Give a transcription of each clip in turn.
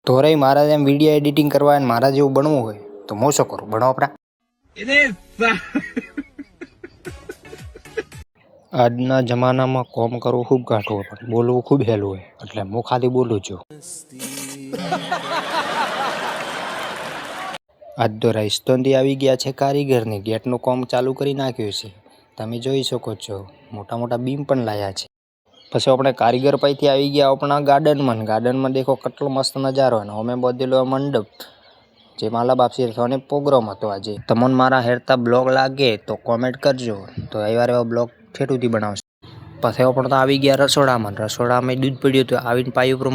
તોરે મારા જેમ વિડીયો એડિટિંગ કરવા અને મારા જેવું બનવું હોય તો હું શું કરું? ભણો આપણા આજના જમાનામાં કોમ કરવું ખૂબ કાઠું હોય પણ બોલવું ખૂબ હેલું હોય, એટલે હું ખાલી બોલું છું. આજ તો રાજસ્થાનથી આવી ગયા છે કારીગરની ગેટનું કામ ચાલુ કરી નાખ્યું છે. તમે જોઈ શકો છો મોટા મોટા બીમ પણ લાયા છે. પછી આપણે કારીગર પાસેથી આવી ગયા આપણા ગાર્ડનમાં દેખો કેટલો મસ્ત નજારો હોય. અમે બધેલો મંડપ જે માલા બાપસી થવાનો પ્રોગ્રામ હતો આજે. તમને મારા હેરતા બ્લોગ લાગે તો કોમેન્ટ કરજો, તો રવિવારે એવો બ્લોગ ઠેઠુંથી બનાવશે. પછી આપણે તો આવી ગયા રસોડામાં દૂધ પડ્યું હતું, આવીને પાયું પર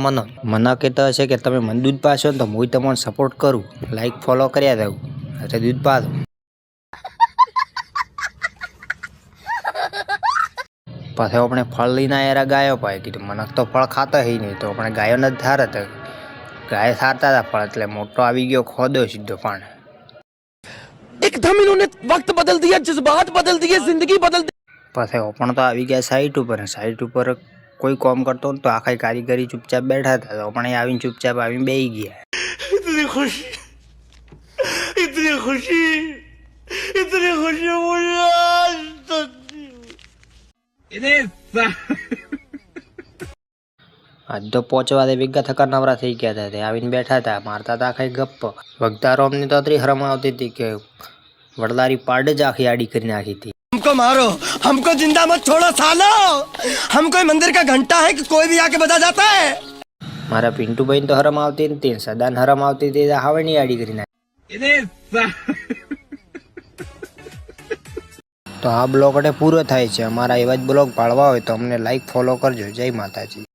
મને કહેતા હશે કે તમે મને દૂધ પાશો ને તો હું તમને સપોર્ટ કરું, લાઈક ફોલો કર્યા દઉં એટલે દૂધ પા દો. પછી આપણે ફળ લઈને આવ્યા ગાયો પાસે. કીધું મને તો ફળ ખાતા હી નહીં, તો આપણે ગાયોને જ ધાર હતા. ગાય સારતા હતા ફળ, એટલે મોટો આવી ગયો ખોદો સીધો પણ. एकदम इन्होंने वक्त बदल दिया, जज्बात बदल दिए, जिंदगी बदल दी. પછી પણ તો આવી ગયા સાઈટ ઉપર કોઈ કોમ કરતો તો આખા કારીગરી ચૂપચાપ બેઠા હતા, તો પણ આવીને ચૂપચાપ આવીને બેસી ગયા. इतनी खुशी मुझे आज तक આજ તો પહોંચવા દે ભેગા થકા નવરા થઈ ગયા હતા. તે આવીને બેઠા હતા, મારતા હતા આખા ગપ્પ. વગદારોમની તો અત્રી હરમ આવતી હતી કે વડલારી પાડ જ આખી આડી કરી નાખી હતી. हमको मारो, हमको जिंदा मत छोड़ो सालो, हम कोई मंदिर का घंटा है कि कोई भी आके बजा जाता है. મારા પિન્ટુભાઈ તો હરમ આવતી નથી, સદાન હરમ આવતી હતી, હાવણી આડી કરી નાખી. તો આ બ્લોગ પૂરો થાય છે. અમારા એવા જ બ્લોગ પાડવા હોય તો અમને લાઈક ફોલો કરજો. જય માતાજી.